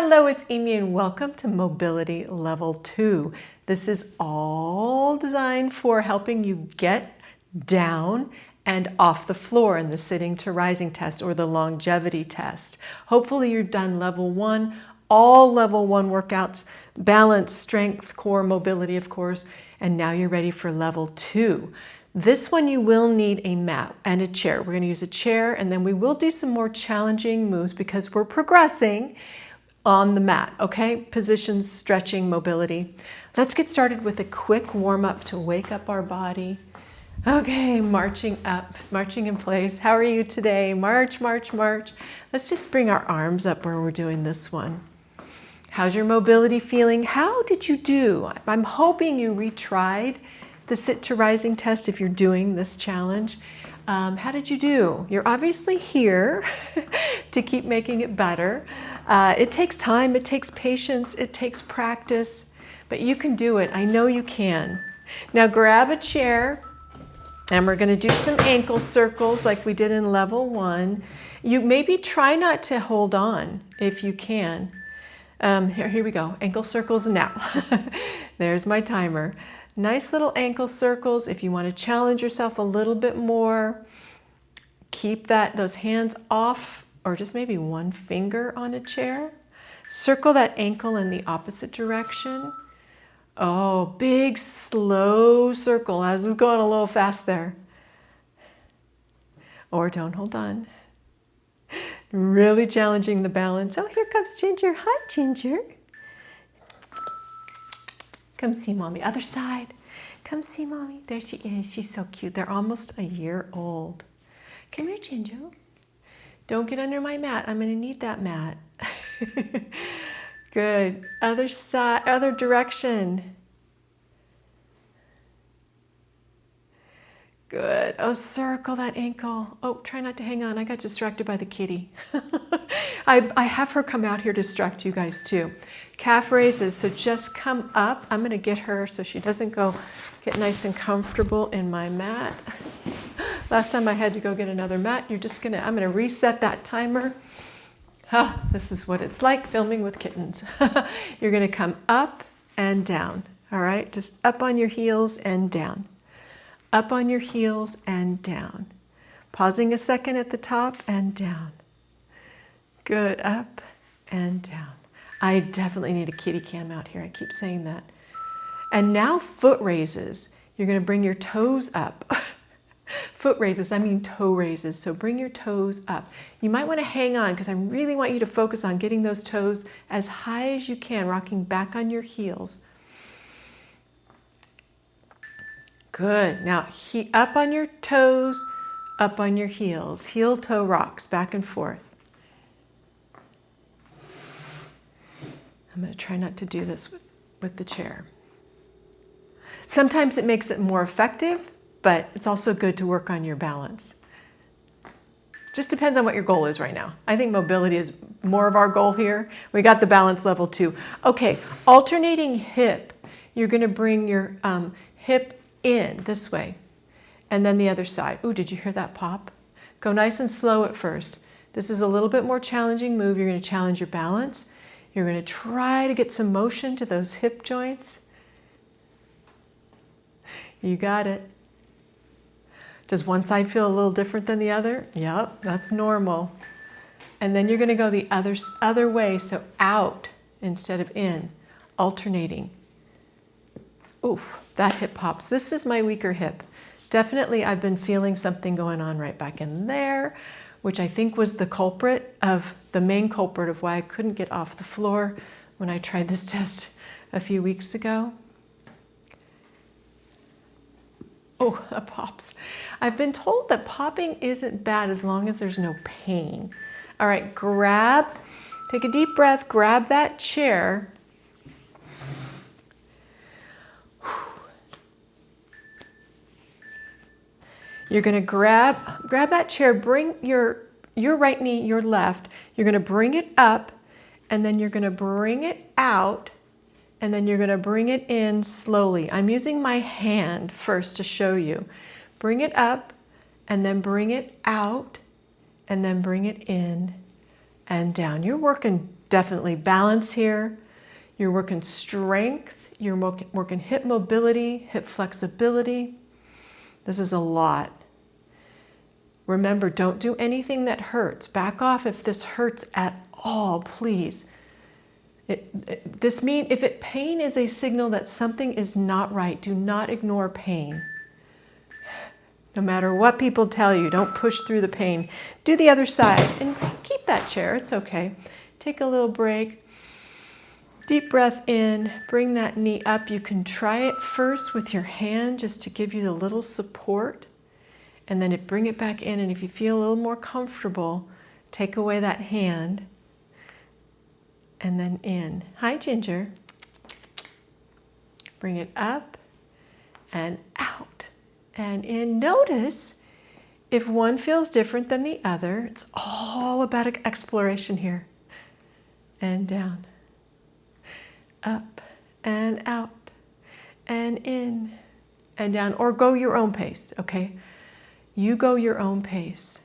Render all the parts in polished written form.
Hello, it's Amy and welcome to Mobility Level 2. This is all designed for helping you get down and off the floor in the sitting to rising test or the longevity test. Hopefully you're done level 1, all level 1 workouts, balance, strength, core, mobility, of course, and now you're ready for level 2. This one you will need a mat and a chair. We're going to use a chair and then we will do some more challenging moves because we're progressing on the mat, okay? Positions, stretching, mobility. Let's get started with a quick warm-up to wake up our body. Okay, marching up, marching in place. How are you today? March, march, march. Let's just bring our arms up where we're doing this one. How's your mobility feeling? How did you do? I'm hoping you retried the sit to rising test if you're doing this challenge. How did you do? You're obviously here to keep making it better. It takes time, it takes patience, it takes practice, but you can do it. I know you can. Now grab a chair and we're going to do some ankle circles like we did in level 1. You maybe try not to hold on if you can. Here we go. Ankle circles now. There's my timer. Nice little ankle circles. If you want to challenge yourself a little bit more, keep those hands off or just maybe one finger on a chair. Circle that ankle in the opposite direction. Oh, big slow circle. I was going a little fast there. Or don't hold on. Really challenging the balance. Oh, here comes Ginger. Hi, Ginger. Come see Mommy. Other side. Come see Mommy. There she is. She's so cute. They're almost a year old. Come here, Ginger. Don't get under my mat. I'm going to need that mat. Good. Other side, other direction. Good. Oh, circle that ankle. Oh, try not to hang on. I got distracted by the kitty. I have her come out here to distract you guys too. Calf raises, so just come up. I'm going to get her so she doesn't go get nice and comfortable in my mat. Last time I had to go get another mat. I'm going to reset that timer. This is what it's like filming with kittens. You're going to come up and down. All right, just up on your heels and down. Up on your heels and down. Pausing a second at the top and down. Good, up and down. I definitely need a kitty cam out here. I keep saying that. And now foot raises. You're going to bring your toes up. Foot raises, I mean toe raises. So bring your toes up. You might want to hang on because I really want you to focus on getting those toes as high as you can, rocking back on your heels. Good. Now up on your toes, up on your heels. Heel toe rocks back and forth. I'm going to try not to do this with the chair. Sometimes it makes it more effective, but it's also good to work on your balance. Just depends on what your goal is right now. I think mobility is more of our goal here. We got the balance level 2. Okay, alternating hip. You're going to bring your hip in this way and then the other side. Ooh, did you hear that pop? Go nice and slow at first. This is a little bit more challenging move. You're going to challenge your balance. You're going to try to get some motion to those hip joints. You got it. Does one side feel a little different than the other? Yep, that's normal. And then you're going to go the other way, so out instead of in, alternating. Ooh, that hip pops. This is my weaker hip. Definitely I've been feeling something going on right back in there, which I think was the main culprit of why I couldn't get off the floor when I tried this test a few weeks ago. Oh, that pops. I've been told that popping isn't bad as long as there's no pain. All right, take a deep breath, grab that chair. You're going to grab that chair, bring your right knee, your left. You're going to bring it up, and then you're going to bring it out, and then you're going to bring it in slowly. I'm using my hand first to show you. Bring it up, and then bring it out, and then bring it in and down. You're working definitely balance here. You're working strength. You're working hip mobility, hip flexibility. This is a lot. Remember, don't do anything that hurts. Back off if this hurts at all, please. If pain is a signal that something is not right, do not ignore pain. No matter what people tell you, don't push through the pain. Do the other side and keep that chair. It's okay. Take a little break. Deep breath in. Bring that knee up. You can try it first with your hand just to give you a little support. And then bring it back in. And if you feel a little more comfortable, take away that hand. And then in. Hi, Ginger. Bring it up and out and in. Notice if one feels different than the other. It's all about exploration here. And down. Up and out and in and down. Or go your own pace, okay? You go your own pace.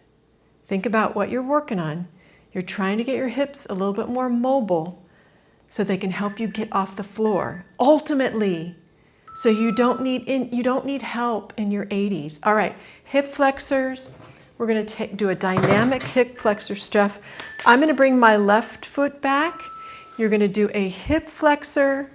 Think about what you're working on. You're trying to get your hips a little bit more mobile so they can help you get off the floor. Ultimately, so you don't need help in your 80s. All right, hip flexors. We're going to do a dynamic hip flexor stuff. I'm going to bring my left foot back. You're going to do a hip flexor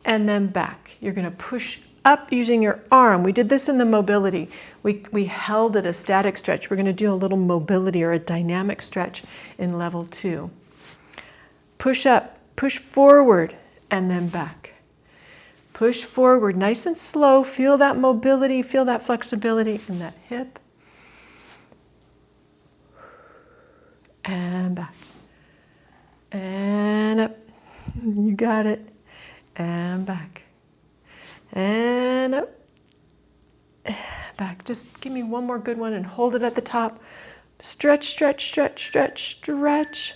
and then back. You're going to push up using your arm. We did this in the mobility. We held at a static stretch. We're going to do a little mobility or a dynamic stretch in level 2. Push up, push forward, and then back. Push forward, nice and slow. Feel that mobility, feel that flexibility in that hip. And back. And up. You got it. And back. And up. Back. Just give me one more good one and hold it at the top. Stretch, stretch, stretch, stretch, stretch.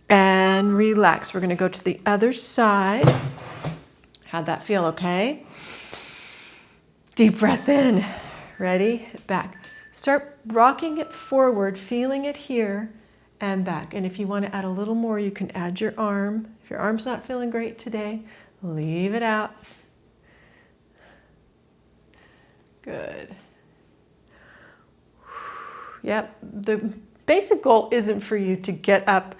And relax. We're going to go to the other side. How'd that feel? Okay. Deep breath in. Ready? Back. Start rocking it forward, feeling it here and back. And if you want to add a little more, you can add your arm. If your arm's not feeling great today, leave it out. Good. Yep. The basic goal isn't for you to get up,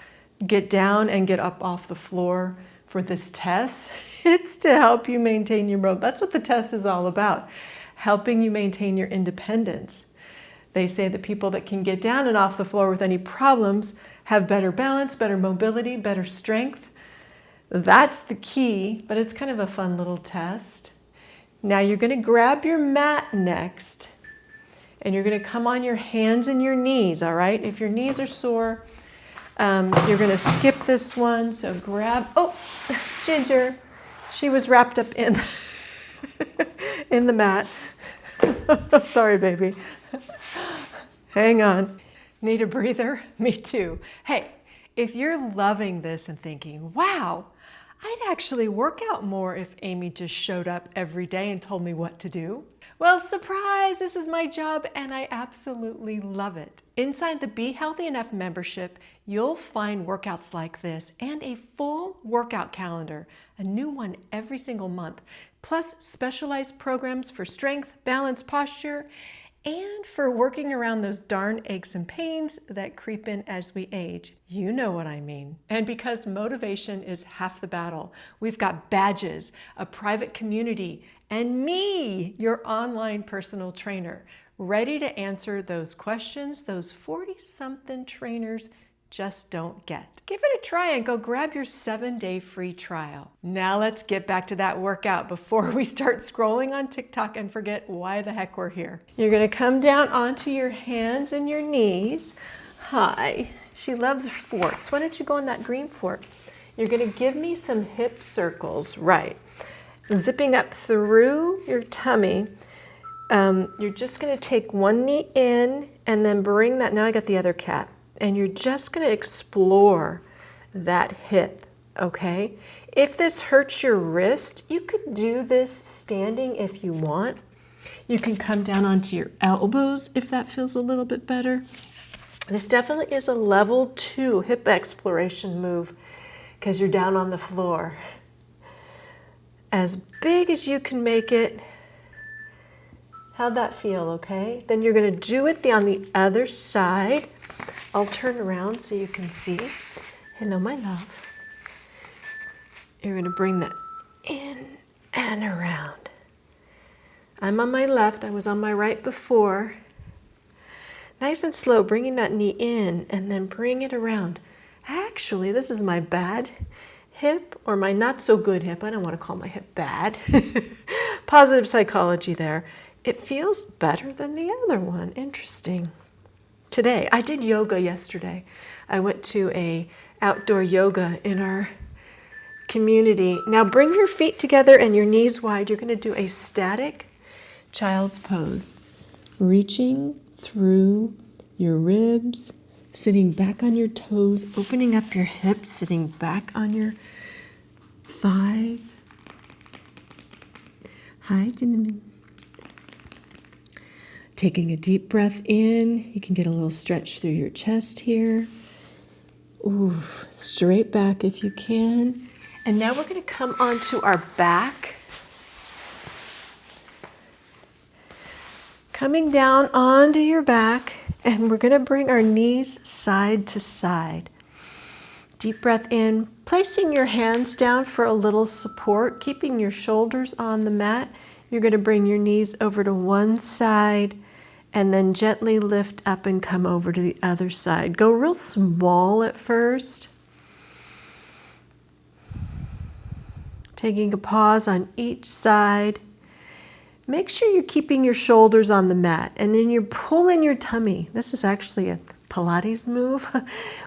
get down, and get up off the floor for this test. It's to help you maintain your mobility. That's what the test is all about, helping you maintain your independence. They say that people that can get down and off the floor with any problems have better balance, better mobility, better strength. That's the key, but it's kind of a fun little test. Now you're going to grab your mat next, and you're going to come on your hands and your knees, all right? If your knees are sore, you're going to skip this one. So grab, oh, Ginger, she was wrapped up in, in the mat. Sorry, baby. Hang on. Need a breather? Me too. Hey, if you're loving this and thinking, wow, I'd actually work out more if Amy just showed up every day and told me what to do. Well, surprise, this is my job and I absolutely love it. Inside the Be Healthy Enough membership, you'll find workouts like this and a full workout calendar, a new one every single month, plus specialized programs for strength, balance, posture, and for working around those darn aches and pains that creep in as we age. You know what I mean. And because motivation is half the battle, we've got badges, a private community, and me, your online personal trainer, ready to answer those questions those 40-something trainers just don't get. Give it a try and go grab your 7-day free trial. Now let's get back to that workout before we start scrolling on TikTok and forget why the heck we're here. You're gonna come down onto your hands and your knees. Hi, she loves forks. Why don't you go on that green fork? You're gonna give me some hip circles, right. Zipping up through your tummy. You're just gonna take one knee in and then bring that, now I got the other cat. And you're just going to explore that hip, okay? If this hurts your wrist, you could do this standing if you want. You can come down onto your elbows if that feels a little bit better. This definitely is a level 2 hip exploration move because you're down on the floor. As big as you can make it. How'd that feel, okay? Then you're gonna do it on the other side. I'll turn around so you can see. Hello, my love. You're gonna bring that in and around. I'm on my left, I was on my right before. Nice and slow, bringing that knee in and then bring it around. Actually, this is my bad hip or my not so good hip. I don't want to call my hip bad. Positive psychology there. It feels better than the other one. Interesting. Today, I did yoga yesterday. I went to a outdoor yoga in our community. Now bring your feet together and your knees wide. You're going to do a static child's pose. Reaching through your ribs, sitting back on your toes, opening up your hips, sitting back on your thighs. Hi, Cinnamon. Taking a deep breath in. You can get a little stretch through your chest here. Ooh, straight back if you can. And now we're going to come onto our back. Coming down onto your back, and we're going to bring our knees side to side. Deep breath in, placing your hands down for a little support, keeping your shoulders on the mat. You're going to bring your knees over to one side and then gently lift up and come over to the other side. Go real small at first. Taking a pause on each side. Make sure you're keeping your shoulders on the mat and then you're pulling your tummy. This is actually a Pilates move.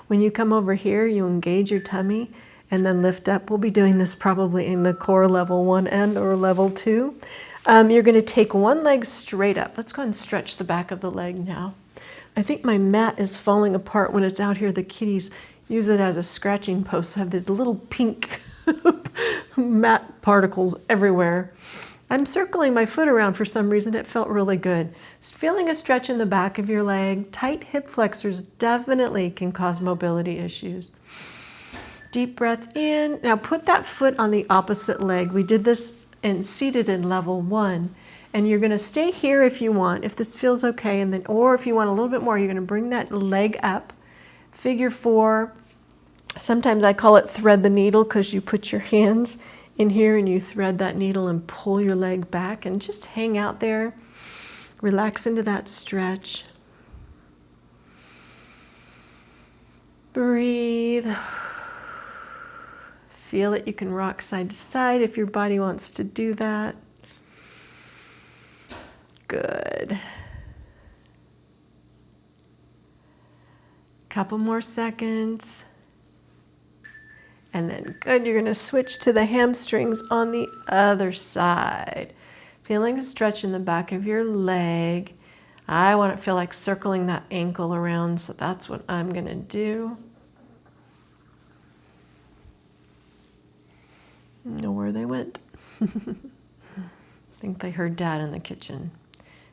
When you come over here, you engage your tummy and then lift up. We'll be doing this probably in the core level 1 and or level 2. You're going to take one leg straight up. Let's go ahead and stretch the back of the leg now. I think my mat is falling apart when it's out here. The kitties use it as a scratching post. I have these little pink mat particles everywhere. I'm circling my foot around for some reason. It felt really good. Just feeling a stretch in the back of your leg. Tight hip flexors definitely can cause mobility issues. Deep breath in. Now put that foot on the opposite leg. We did this and seated in level 1. And you're going to stay here if you want, if this feels okay. And then, or if you want a little bit more, you're going to bring that leg up. Figure 4. Sometimes I call it thread the needle because you put your hands in here and you thread that needle and pull your leg back and just hang out there. Relax into that stretch. Breathe. Feel it. You can rock side to side if your body wants to do that. Good. Couple more seconds. And then good, you're going to switch to the hamstrings on the other side. Feeling a stretch in the back of your leg. I want to feel like circling that ankle around, so that's what I'm going to do. I don't know where they went. I think they heard Dad in the kitchen.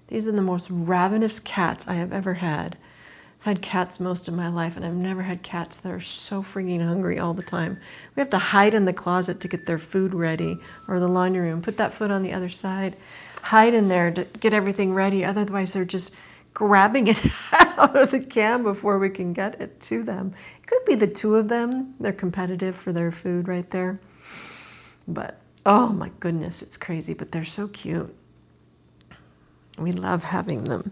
These are the most ravenous cats I have ever had. I've had cats most of my life, and I've never had cats that are so freaking hungry all the time. We have to hide in the closet to get their food ready, or the laundry room. Put that foot on the other side. Hide in there to get everything ready. Otherwise, they're just grabbing it out of the can before we can get it to them. It could be the two of them. They're competitive for their food right there. But, oh my goodness, it's crazy. But they're so cute. We love having them.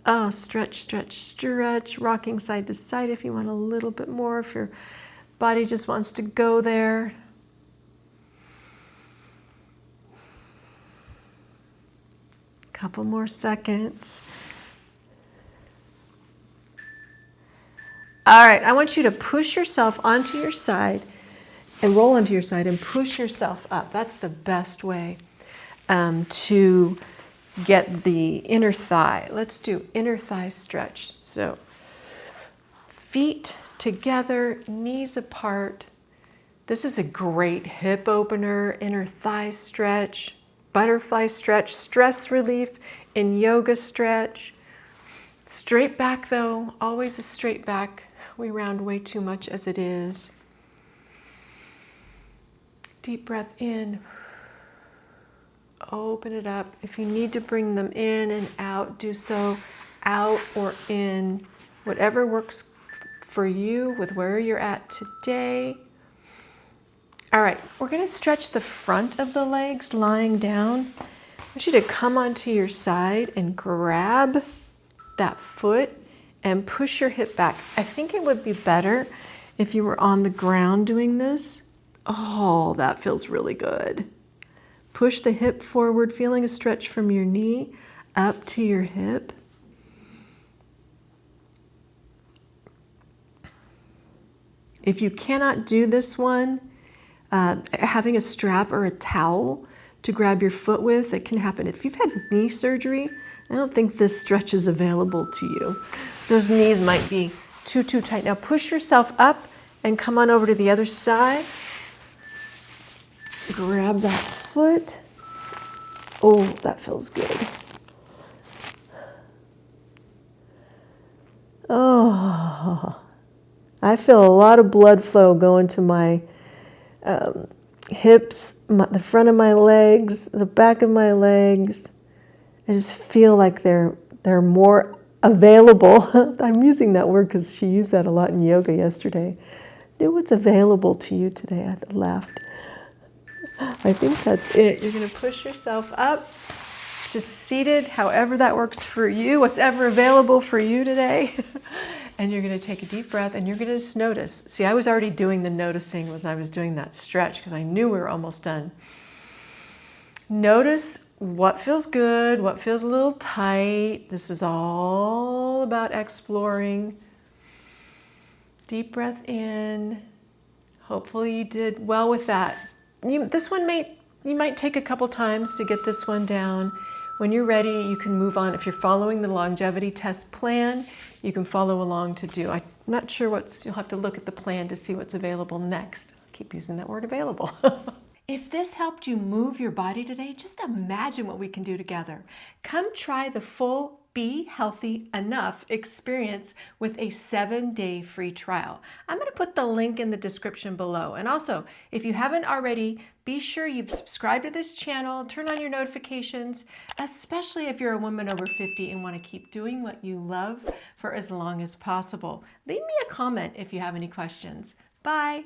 Oh, stretch, stretch, stretch, rocking side to side if you want a little bit more, if your body just wants to go there. Couple more seconds. All right, I want you to push yourself onto your side and roll onto your side and push yourself up. That's the best way to get the inner thigh. Let's do inner thigh stretch. So feet together, knees apart. This is a great hip opener, inner thigh stretch. butterfly stretch, stress relief in yoga stretch. Straight back though, always a straight back. We round way too much as it is. Deep breath in. Open it up. If you need to bring them in and out, do so out or in. Whatever works for you with where you're at today. All right, we're going to stretch the front of the legs lying down. I want you to come onto your side and grab that foot and push your hip back. I think it would be better if you were on the ground doing this. Oh, that feels really good. Push the hip forward, feeling a stretch from your knee up to your hip. If you cannot do this one, having a strap or a towel to grab your foot with, it can happen. If you've had knee surgery, I don't think this stretch is available to you. Those knees might be too tight. Now push yourself up and come on over to the other side. Grab that foot. Oh, that feels good. Oh, I feel a lot of blood flow going to my hips, the front of my legs, the back of my legs. I just feel like they're more available. I'm using that word because she used that a lot in yoga yesterday. Do what's available to you today. I laughed. I think that's it. You're going to push yourself up, just seated, however that works for you, whatever available for you today. And you're going to take a deep breath and you're going to just notice. See, I was already doing the noticing as I was doing that stretch because I knew we were almost done. Notice what feels good, what feels a little tight. This is all about exploring. Deep breath in. Hopefully you did well with that. This one you might take a couple times to get this one down. When you're ready, you can move on. If you're following the longevity test plan, you can follow along to do. I'm not sure you'll have to look at the plan to see what's available next. I keep using that word available. If this helped you move your body today, just imagine what we can do together. Come try the full Be Healthy Enough experience with a 7-day free trial. I'm going to put the link in the description below. And also, if you haven't already, be sure you've subscribed to this channel, turn on your notifications, especially if you're a woman over 50 and want to keep doing what you love for as long as possible. Leave me a comment if you have any questions. Bye.